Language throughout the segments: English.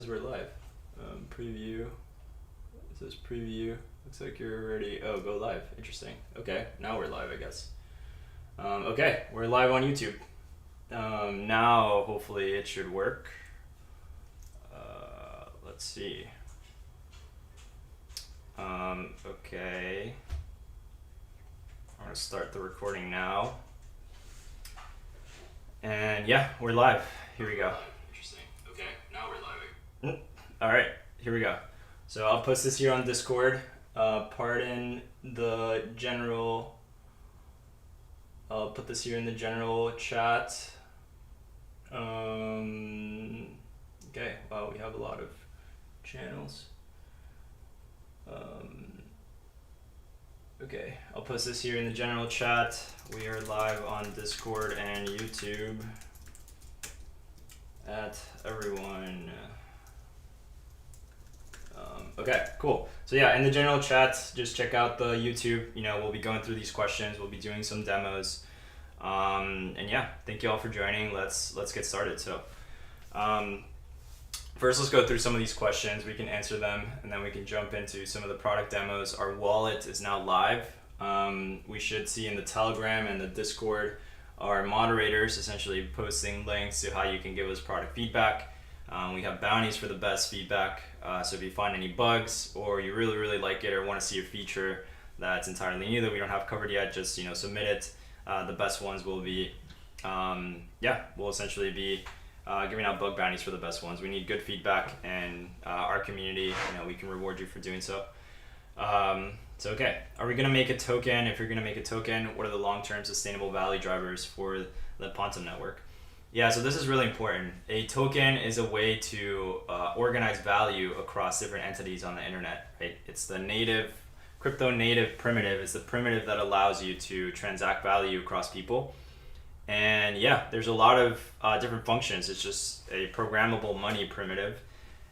We're live. Preview. It says preview. Looks like you're already. Oh, go live. Interesting. Okay, now we're live, I guess. Okay, we're live on YouTube. Now, hopefully, it should work. Let's see. Okay. I'm gonna start the recording now. And yeah, we're live. Here we go. Interesting. Okay, now we're live. All right, here we go. So I'll post this here on Discord. Pardon the general. I'll put this here in the general chat. Okay, wow, we have a lot of channels. Okay, I'll post this here in the general chat. We are live on Discord and YouTube. At everyone. Okay, cool. So yeah, in the general chat, just check out the YouTube. We'll be going through these questions. We'll be doing some demos. And yeah, thank you all for joining. Let's get started. So first, let's go through some of these questions. We can answer them, and then we can jump into some of the product demos. Our wallet is now live. We should see in the Telegram and the Discord our moderators essentially posting links to how you can give us product feedback. We have bounties for the best feedback. So if you find any bugs or you really like it or want to see a feature that's entirely new that we don't have covered yet, just submit it. The best ones will be, we'll essentially be giving out bug bounties for the best ones. We need good feedback, and our community, we can reward you for doing so. So okay, are we gonna make a token? If you're gonna make a token, what are the long-term sustainable value drivers for the Pontum network? Yeah, so this is really important. A token is a way to organize value across different entities on the internet, right? It's the crypto native primitive. It's the primitive that allows you to transact value across people. And yeah, there's a lot of different functions. It's just a programmable money primitive.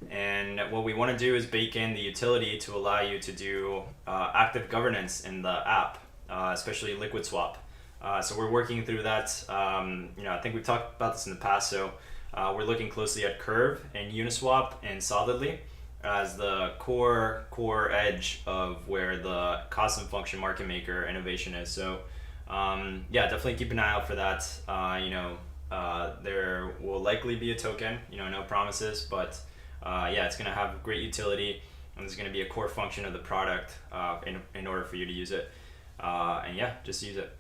And what we want to do is bake in the utility to allow you to do active governance in the app, especially Liquid Swap. So we're working through that. I think we've talked about this in the past. So we're looking closely at Curve and Uniswap and Solidly as the core edge of where the custom function market maker innovation is. So definitely keep an eye out for that. There will likely be a token. No promises, but it's going to have great utility, and it's going to be a core function of the product in order for you to use it. Just use it.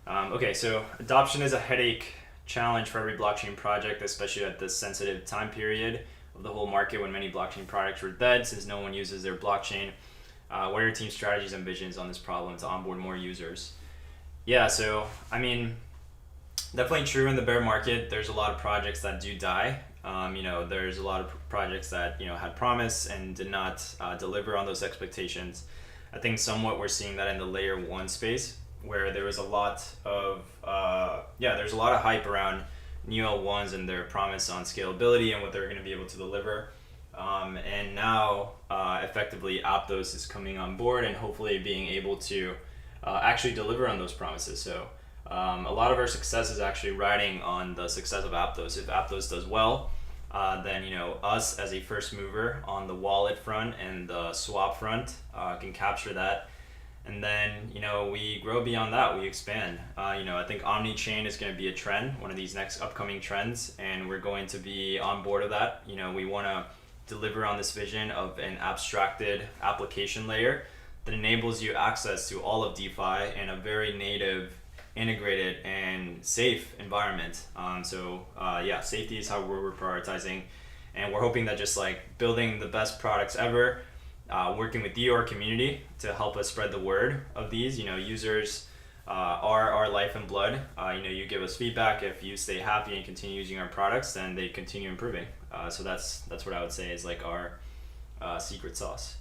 Okay, so adoption is a headache challenge for every blockchain project, especially at this sensitive time period of the whole market when many blockchain products were dead since no one uses their blockchain. What are your team's strategies and visions on this problem to onboard more users? Yeah, so definitely true in the bear market. There's a lot of projects that do die. There's a lot of projects that had promise and did not deliver on those expectations. I think somewhat we're seeing that in the layer 1 space, where there was a lot of there's a lot of hype around new L1s and their promise on scalability and what they're going to be able to deliver. And now effectively Aptos is coming on board and hopefully being able to actually deliver on those promises. So a lot of our success is actually riding on the success of Aptos. If Aptos does well, then us as a first mover on the wallet front and the swap front can capture that. And then, we grow beyond that, we expand. I think omni-chain is going to be a trend, one of these next upcoming trends, and we're going to be on board of that. We want to deliver on this vision of an abstracted application layer that enables you access to all of DeFi in a very native, integrated, and safe environment. Safety is how we're prioritizing, and we're hoping that just like building the best products ever, working with you, our community, to help us spread the word of these. Users are our life and blood. You give us feedback. If you stay happy and continue using our products, then they continue improving. So that's what I would say is like our secret sauce.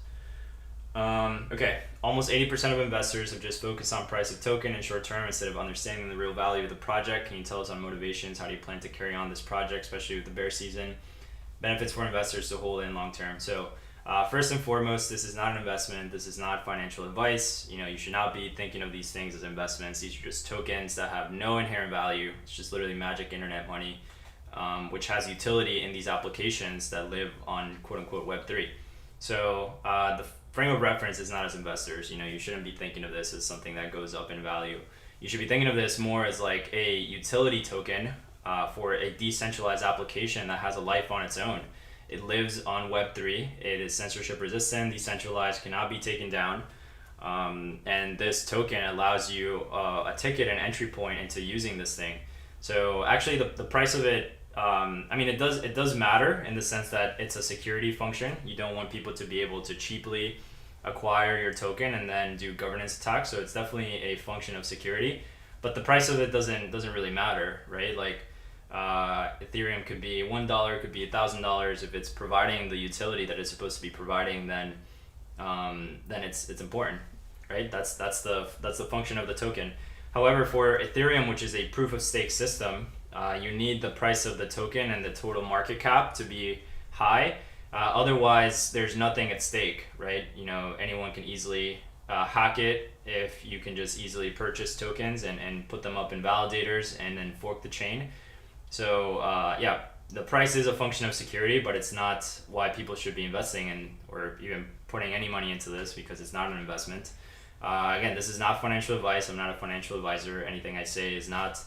Okay, almost 80% of investors have just focused on price of token in short term instead of understanding the real value of the project. Can you tell us on motivations? How do you plan to carry on this project, especially with the bear season? Benefits for investors to hold in long term. So first and foremost, this is not an investment. This is not financial advice. You should not be thinking of these things as investments. These are just tokens that have no inherent value. It's just literally magic internet money. which has utility in these applications that live on quote unquote Web3. So the frame of reference is not as investors. You shouldn't be thinking of this as something that goes up in value. You should be thinking of this more as like a utility token for a decentralized application that has a life on its own. It lives on Web3. It is censorship resistant, decentralized, cannot be taken down. And this token allows you a ticket and entry point into using this thing. So actually the price of it, it does matter in the sense that it's a security function. You don't want people to be able to cheaply acquire your token and then do governance attacks. So it's definitely a function of security, but the price of it doesn't really matter, right? Like Ethereum could be $1, could be $1,000. If it's providing the utility that it's supposed to be providing, then it's important, right? That's the function of the token. However, for Ethereum, which is a proof of stake system, you need the price of the token and the total market cap to be high. Otherwise, there's nothing at stake, right? Anyone can easily hack it if you can just easily purchase tokens and put them up in validators and then fork the chain. So the price is a function of security, but it's not why people should be investing in or even putting any money into this, because it's not an investment. Again, this is not financial advice. I'm not a financial advisor. Anything I say is not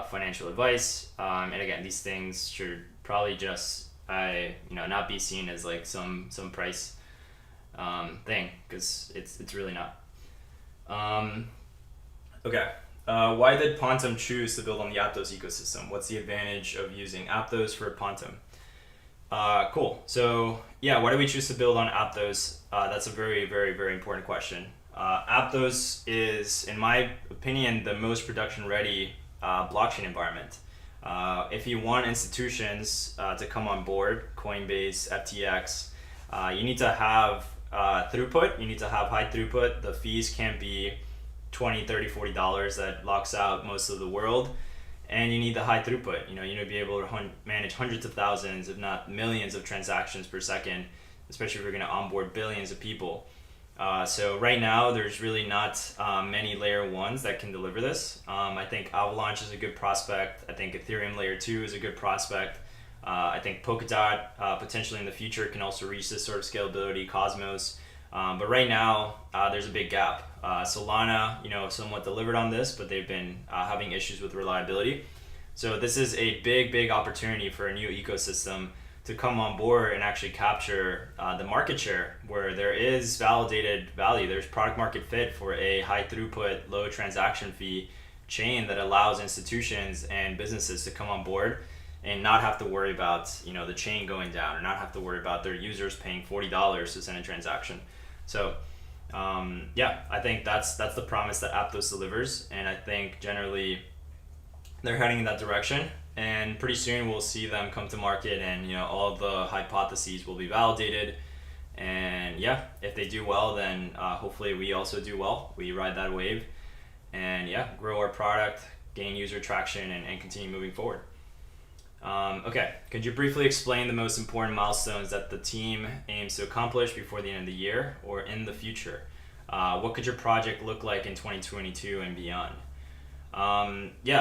financial advice. And again, these things should probably just not be seen as like some price thing, because it's really not. Okay. Why did Pontem choose to build on the Aptos ecosystem? What's the advantage of using Aptos for Pontem? Cool. So why do we choose to build on Aptos? That's a very, very, very important question. Aptos is, in my opinion, the most production-ready blockchain environment. If you want institutions to come on board, Coinbase, FTX, you need to have throughput. You need to have high throughput. The fees can't be $20, $30, $40 that locks out most of the world. And you need the high throughput. You need to be able to manage hundreds of thousands, if not millions of transactions per second, especially if you're going to onboard billions of people. So right now, there's really not many layer ones that can deliver this. I think Avalanche is a good prospect. I think Ethereum layer 2 is a good prospect. I think Polkadot potentially in the future can also reach this sort of scalability, Cosmos. But right now, there's a big gap. Solana, somewhat delivered on this, but they've been having issues with reliability. So this is a big, big opportunity for a new ecosystem to come on board and actually capture the market share where there is validated value. There's product market fit for a high throughput, low transaction fee chain that allows institutions and businesses to come on board and not have to worry about the chain going down, or not have to worry about their users paying $40 to send a transaction. So I think that's the promise that Aptos delivers, and I think generally they're heading in that direction. And pretty soon we'll see them come to market, and all the hypotheses will be validated. And if they do well, then hopefully we also do well. We ride that wave and grow our product, gain user traction, and continue moving forward. Okay, could you briefly explain the most important milestones that the team aims to accomplish before the end of the year or in the future? What could your project look like in 2022 and beyond?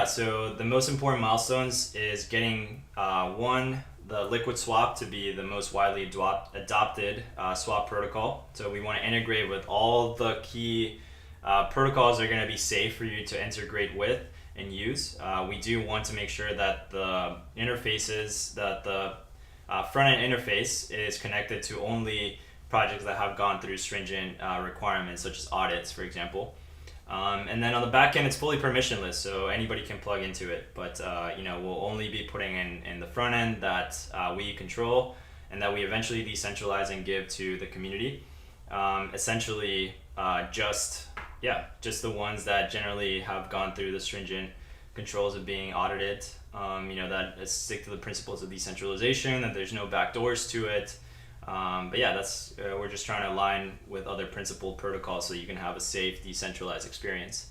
So the most important milestones is getting the liquid swap to be the most widely adopted swap protocol. So we want to integrate with all the key protocols that are going to be safe for you to integrate with and use. We do want to make sure that the interfaces, that the front-end interface is connected to only projects that have gone through stringent requirements, such as audits, for example. And then on the back end, it's fully permissionless, so anybody can plug into it. But we'll only be putting in the front end that we control and that we eventually decentralize and give to the community. Essentially, just the ones that generally have gone through the stringent controls of being audited. That stick to the principles of decentralization, that there's no backdoors to it. That's we're just trying to align with other principled protocols so you can have a safe, decentralized experience.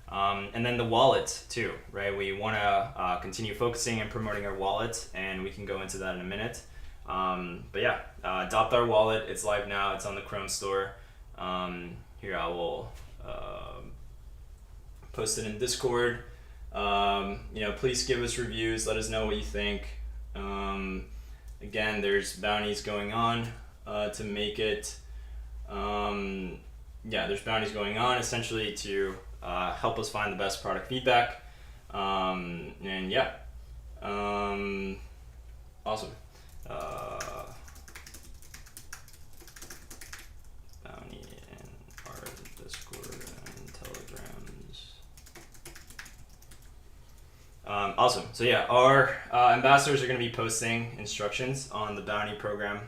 And then the wallet too, right? We want to continue focusing and promoting our wallet, and we can go into that in a minute. Adopt our wallet. It's live now. It's on the Chrome store. Here I will post it in Discord. Please give us reviews. Let us know what you think. Again, there's bounties going on to make it. There's bounties going on essentially to help us find the best product feedback. Awesome. Bounty in our Discord and Telegrams. Awesome. So yeah, our ambassadors are going to be posting instructions on the bounty program,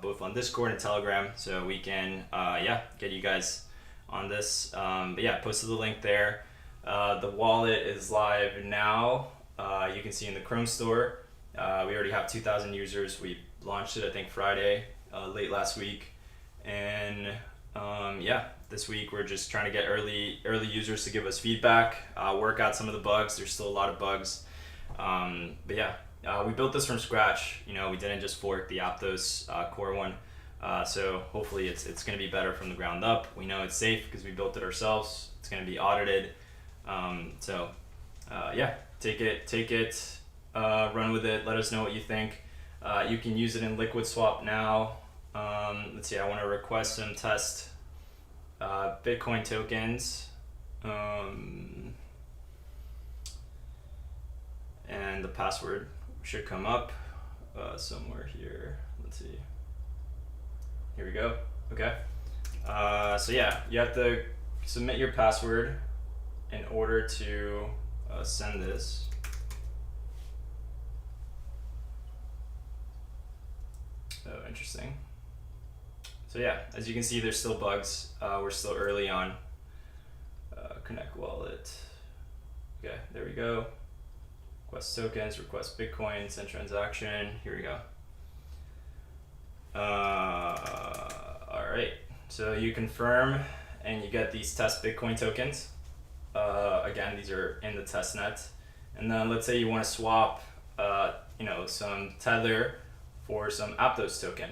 both on Discord and Telegram, so we can get you guys on this. Posted the link there. The wallet is live now. You can see in the Chrome store. We already have 2,000 users. We launched it, I think, Friday, late last week. And this week we're just trying to get early users to give us feedback, work out some of the bugs. There's still a lot of bugs. We built this from scratch. We didn't just fork the Aptos core one. So hopefully it's going to be better from the ground up. We know it's safe because we built it ourselves. It's going to be audited. Take it, run with it. Let us know what you think. You can use it in Liquid Swap now. Let's see, I want to request some test Bitcoin tokens. And the password should come up somewhere here. Let's see. Here we go. Okay. You have to submit your password in order to send this. Oh, interesting. So yeah, as you can see, there's still bugs. We're still early on. Connect wallet. Okay, there we go. Request tokens, request Bitcoin, send transaction. Here we go. All right. So you confirm, and you get these test Bitcoin tokens. Again, these are in the test net. And then let's say you want to swap, some Tether for some Aptos token.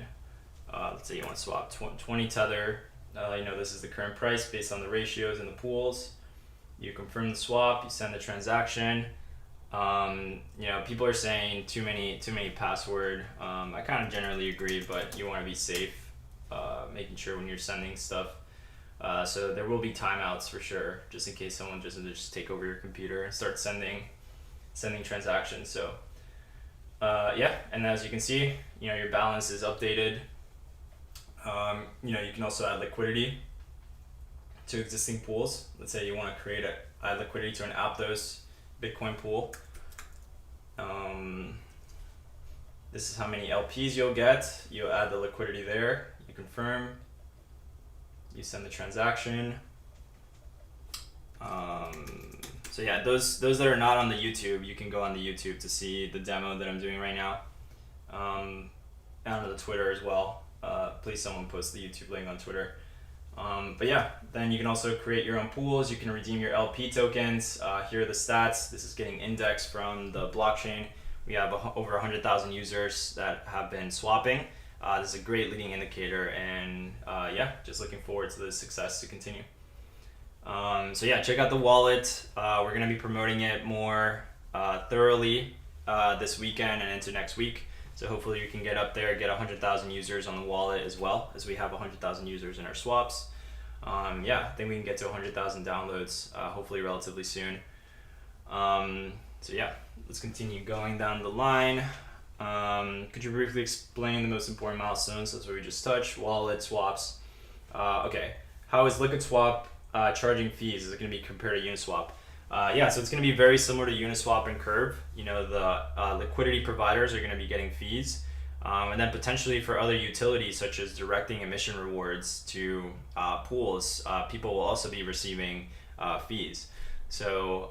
Let's say you want to swap 20 Tether. This is the current price based on the ratios and the pools. You confirm the swap, you send the transaction. People are saying too many password. I kind of generally agree, but you want to be safe, making sure when you're sending stuff. So there will be timeouts for sure, just in case someone doesn't just take over your computer and start sending transactions. So and as you can see, your balance is updated. You can also add liquidity to existing pools. Let's say you want to add liquidity to an Aptos Bitcoin pool. This is how many LPs you'll get. You'll add the liquidity there. You confirm. You send the transaction. Those that are not on the YouTube, you can go on the YouTube to see the demo that I'm doing right now. And on the Twitter as well. Please someone post the YouTube link on Twitter. Then you can also create your own pools. You can redeem your LP tokens. Here are the stats. This is getting indexed from the blockchain. We have over 100,000 users that have been swapping. This is a great leading indicator, and just looking forward to the success to continue. Check out the wallet. We're going to be promoting it more thoroughly this weekend and into next week. So hopefully you can get up there, get 100,000 users on the wallet as well, as we have 100,000 users in our swaps. I think we can get to 100,000 downloads hopefully relatively soon. Let's continue going down the line. Could you briefly explain the most important milestones? That's what we just touched. Wallet, swaps. How is Liquid Swap charging fees? Is it going to be compared to Uniswap? So it's going to be very similar to Uniswap and Curve. The liquidity providers are going to be getting fees. And then potentially for other utilities, such as directing emission rewards to pools, people will also be receiving fees. So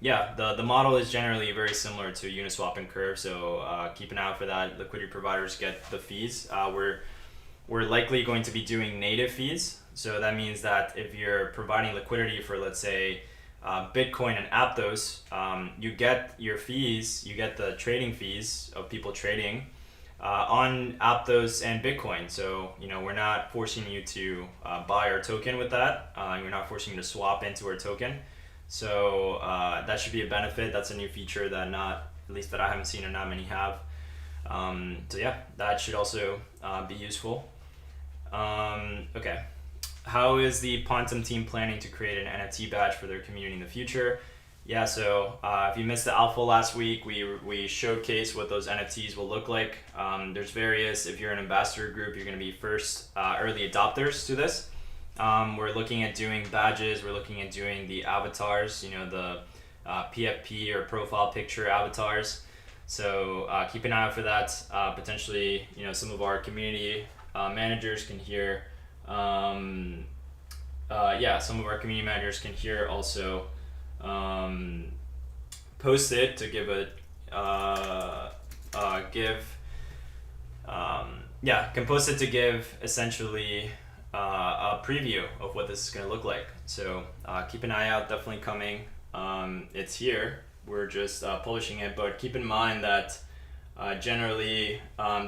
the model is generally very similar to Uniswap and Curve. So keep an eye out for that. Liquidity providers get the fees. We're likely going to be doing native fees. So that means that if you're providing liquidity for, let's say, Bitcoin and Aptos, you get your fees, you get the trading fees of people trading on Aptos and Bitcoin. So, we're not forcing you to buy our token with that. We're not forcing you to swap into our token. So that should be a benefit. That's a new feature that at least that I haven't seen and not many have. So yeah, that should also be useful. Okay. How is the Pontem team planning to create an NFT badge for their community in the future? Yeah, so if you missed the alpha last week, we showcased what those NFTs will look like. There's various, if you're an ambassador group, you're going to be first early adopters to this. We're looking at doing badges, we're looking at doing the avatars, the PFP or profile picture avatars. So keep an eye out for that. Potentially, some of our community managers can hear, some of our community managers can hear also post it to give can post it to give essentially a preview of what this is going to look like. So keep an eye out, definitely coming. It's here, we're just publishing it, but keep in mind that generally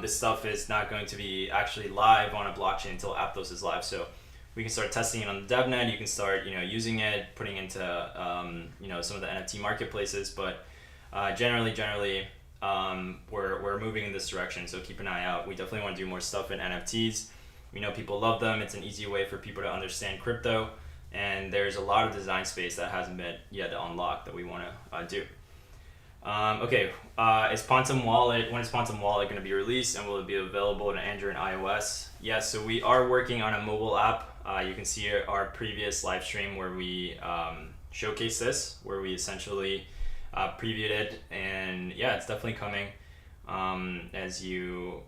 this stuff is not going to be actually live on a blockchain until Aptos is live. So we can start testing it on the DevNet. You can start, using it, putting into, some of the NFT marketplaces. But generally, we're moving in this direction. So keep an eye out. We definitely want to do more stuff in NFTs. We know people love them. It's an easy way for people to understand crypto. And there's a lot of design space that hasn't been yet unlocked that we want to do. Is Pontum Wallet, when is Pontum Wallet going to be released, and will it be available to Android and iOS? Yes, so we are working on a mobile app. You can see our previous live stream where we showcase this, where we essentially previewed it, and yeah, it's definitely coming. As you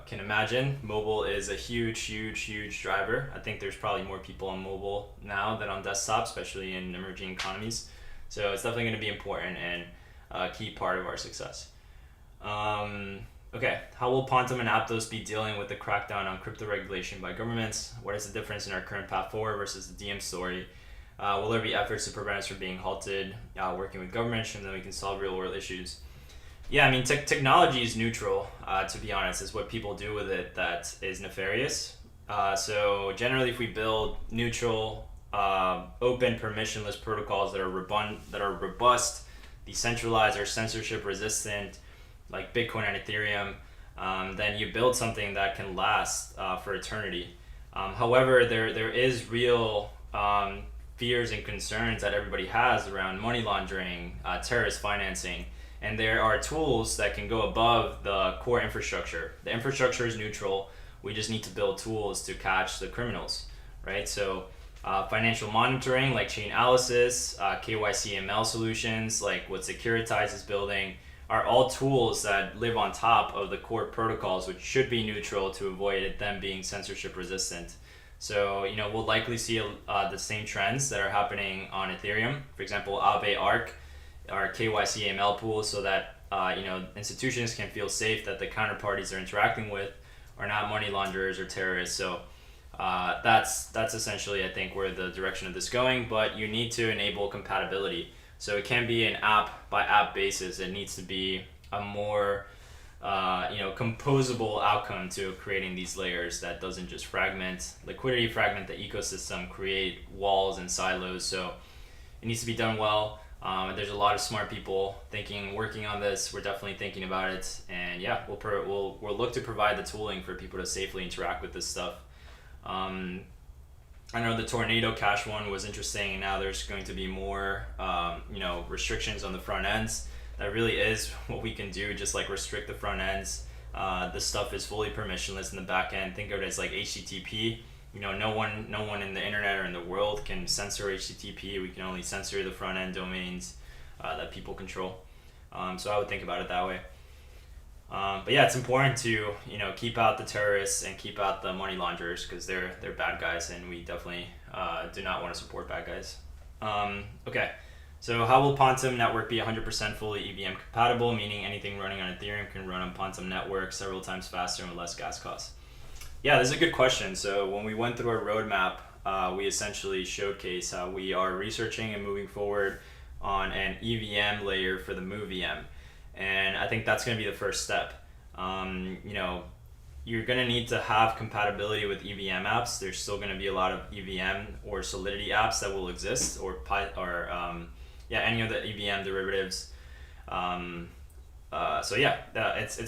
can imagine, mobile is a huge driver. I think there's probably more people on mobile now than on desktop, especially in emerging economies. So it's definitely going to be important and a key part of our success. How will Pontum and Aptos be dealing with the crackdown on crypto regulation by governments? What is the difference in our current path forward versus the DM story? Will there be efforts to prevent us from being halted, working with governments, and then we can solve real world issues? Yeah, I mean, technology is neutral, to be honest, is what people do with it that is nefarious. So generally, if we build neutral, open, permissionless protocols that are robust, decentralized, or censorship resistant, like Bitcoin and Ethereum, then you build something that can last for eternity. However, there is real fears and concerns that everybody has around money laundering, terrorist financing, and there are tools that can go above the core infrastructure. The infrastructure is neutral. We just need to build tools to catch the criminals, right? So financial monitoring like Chainalysis, KYC ML solutions like what Securitize is building are all tools that live on top of the core protocols, which should be neutral to avoid them being censorship resistant. So, we'll likely see the same trends that are happening on Ethereum. For example, Aave Arc, our KYC ML pool, so that institutions can feel safe that the counterparties they're interacting with are not money launderers or terrorists. So that's essentially, I think, where the direction of this is going. But you need to enable compatibility. So it can be an app by app basis. It needs to be a more composable outcome to creating these layers that doesn't just fragment liquidity, fragment the ecosystem, create walls and silos. So it needs to be done well. There's a lot of smart people working on this. We're definitely thinking about it, and yeah, we'll look to provide the tooling for people to safely interact with this stuff. I know the Tornado Cash one was interesting, and now there's going to be more, restrictions on the front ends. That really is what we can do, just like restrict the front ends. This stuff is fully permissionless in the back end. Think of it as like HTTP. No one in the internet or in the world can censor HTTP. We can only censor the front end domains that people control. So I would think about it that way. But yeah, it's important to keep out the terrorists and keep out the money launderers, because they're bad guys, and we definitely do not want to support bad guys. So how will Pontum network be 100% fully EVM compatible, meaning anything running on Ethereum can run on Pontum network several times faster and with less gas costs? Yeah, this is a good question. So when we went through our roadmap, we essentially showcase how we are researching and moving forward on an EVM layer for the MoveVM. And I think that's going to be the first step. you're going to need to have compatibility with EVM apps. There's still going to be a lot of EVM or Solidity apps that will exist, or any of the EVM derivatives. It's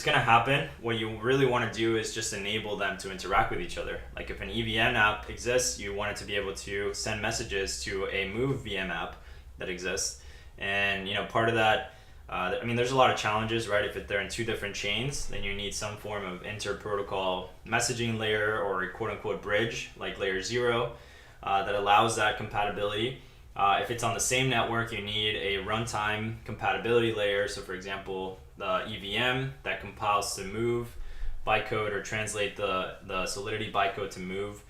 going to happen. What you really want to do is just enable them to interact with each other. Like if an EVM app exists, you want it to be able to send messages to a Move VM app that exists. And part of that, there's a lot of challenges, right? If they're in two different chains, then you need some form of inter-protocol messaging layer or a quote-unquote bridge, like layer 0, that allows that compatibility. If it's on the same network, you need a runtime compatibility layer. So for example, the EVM that compiles to Move bytecode or translate the Solidity bytecode to Move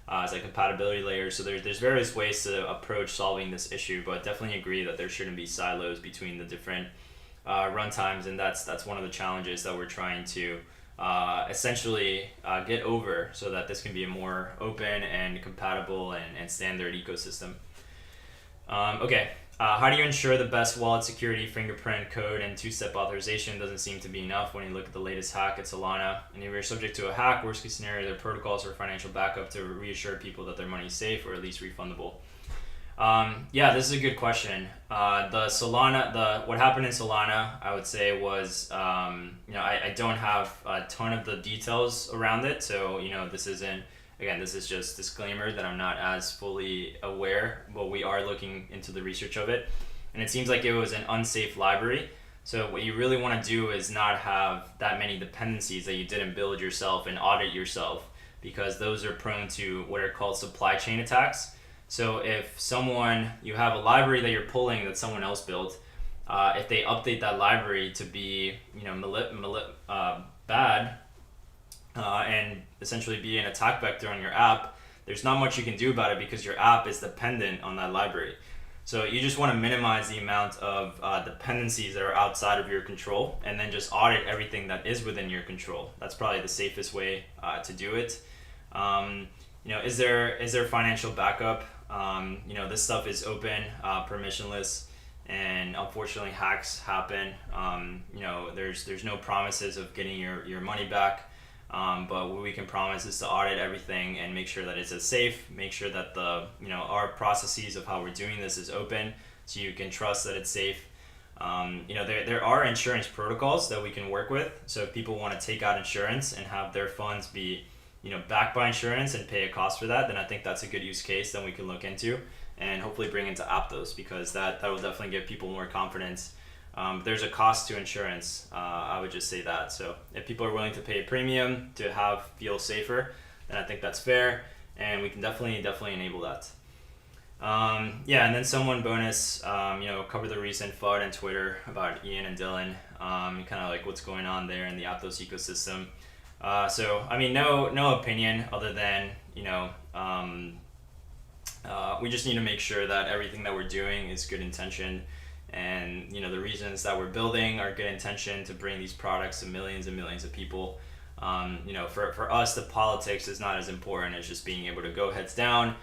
as a compatibility layer. So there's various ways to approach solving this issue, but definitely agree that there shouldn't be silos between the different runtimes, and that's one of the challenges that we're trying to essentially get over, so that this can be a more open and compatible and standard ecosystem. How do you ensure the best wallet security, fingerprint code, and two-step authorization? Doesn't seem to be enough when you look at the latest hack at Solana. And if you're subject to a hack, worst case scenario, there are protocols for financial backup to reassure people that their money is safe or at least refundable. This is a good question. What happened in Solana, I would say was, I don't have a ton of the details around it. So, this is just disclaimer that I'm not as fully aware, but we are looking into the research of it. And it seems like it was an unsafe library. So what you really want to do is not have that many dependencies that you didn't build yourself and audit yourself, because those are prone to what are called supply chain attacks. So if you have a library that you're pulling that someone else built, if they update that library to be, bad, and essentially be an attack vector on your app, there's not much you can do about it because your app is dependent on that library. So you just want to minimize the amount of dependencies that are outside of your control, and then just audit everything that is within your control. That's probably the safest way to do it. Is there financial backup? This stuff is open, permissionless, and unfortunately hacks happen. There's no promises of getting your money back. But what we can promise is to audit everything and make sure that it's safe, make sure that our processes of how we're doing this is open, so you can trust that it's safe. There are insurance protocols that we can work with. So if people want to take out insurance and have their funds be backed by insurance and pay a cost for that, then I think that's a good use case that we can look into and hopefully bring into Aptos, because that will definitely give people more confidence. There's a cost to insurance, I would just say that. So if people are willing to pay a premium to feel safer, then I think that's fair, and we can definitely enable that. And then someone bonus, cover the recent FUD on Twitter about Ian and Dylan, kind of like what's going on there in the Aptos ecosystem. No opinion other than, we just need to make sure that everything that we're doing is good intention. And the reasons that we're building are good intention to bring these products to millions and millions of people. For us, the politics is not as important as just being able to go heads down,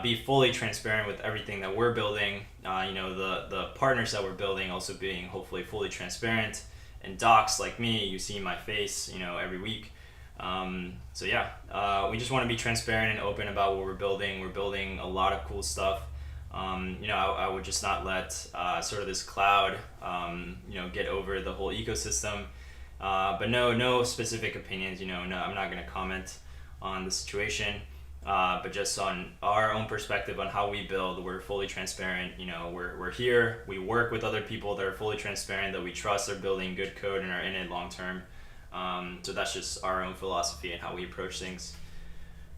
be fully transparent with everything that we're building. The partners that we're building also being hopefully fully transparent. And docs like me, you see my face, every week. We just want to be transparent and open about what we're building. We're building a lot of cool stuff. I would just not let sort of this cloud, get over the whole ecosystem. But no specific opinions. I'm not going to comment on the situation. But just on our own perspective on how we build, we're fully transparent. We're here. We work with other people that are fully transparent, that we trust are building good code and are in it long term. So that's just our own philosophy and how we approach things.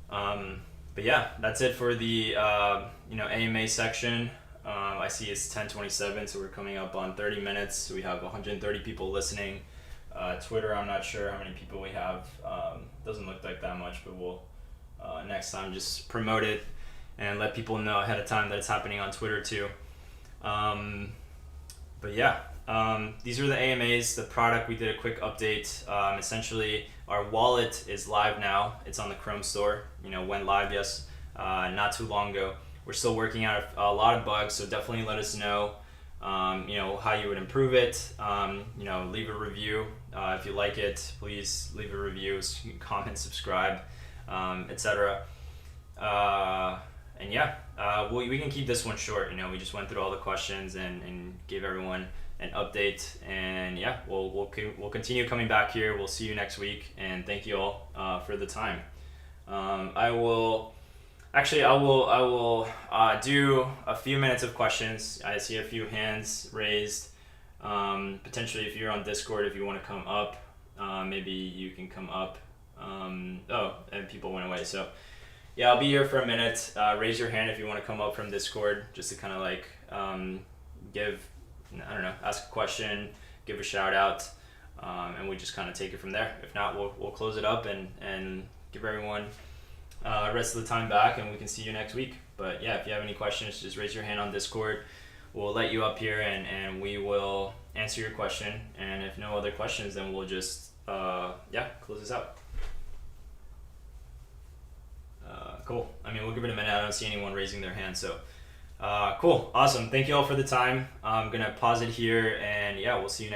That's it for the AMA section. I see it's 10:27, so we're coming up on 30 minutes. We have 130 people listening. Twitter, I'm not sure how many people we have. Doesn't look like that much, but we'll next time just promote it and let people know ahead of time that it's happening on Twitter too. These are the AMAs, the product. We did a quick update. Essentially, our wallet is live now. It's on the Chrome store. Went live not too long ago. We're still working out a lot of bugs, so definitely let us know you know, how you would improve it. You know, leave a review. If you like it, please leave a review, comment, subscribe, etc. And yeah, we can keep this one short. You know, we just went through all the questions and gave everyone an update. And yeah, we'll continue coming back here. We'll see you next week. And thank you all for the time. I will do a few minutes of questions. I see a few hands raised. Potentially, if you're on Discord, if you want to come up, maybe you can come up. Oh, and people went away. So yeah, I'll be here for a minute. Raise your hand if you want to come up from Discord, just to kind of like ask a question, give a shout out, and we just kind of take it from there. If not, we'll close it up and give everyone rest of the time back, and we can see you next week. But yeah, if you have any questions, just raise your hand on Discord. We'll let you up here and we will answer your question. And if no other questions, then we'll just close this out. Cool. I mean, we'll give it a minute. I don't see anyone raising their hand. So cool. Awesome. Thank you all for the time. I'm going to pause it here, and yeah, we'll see you next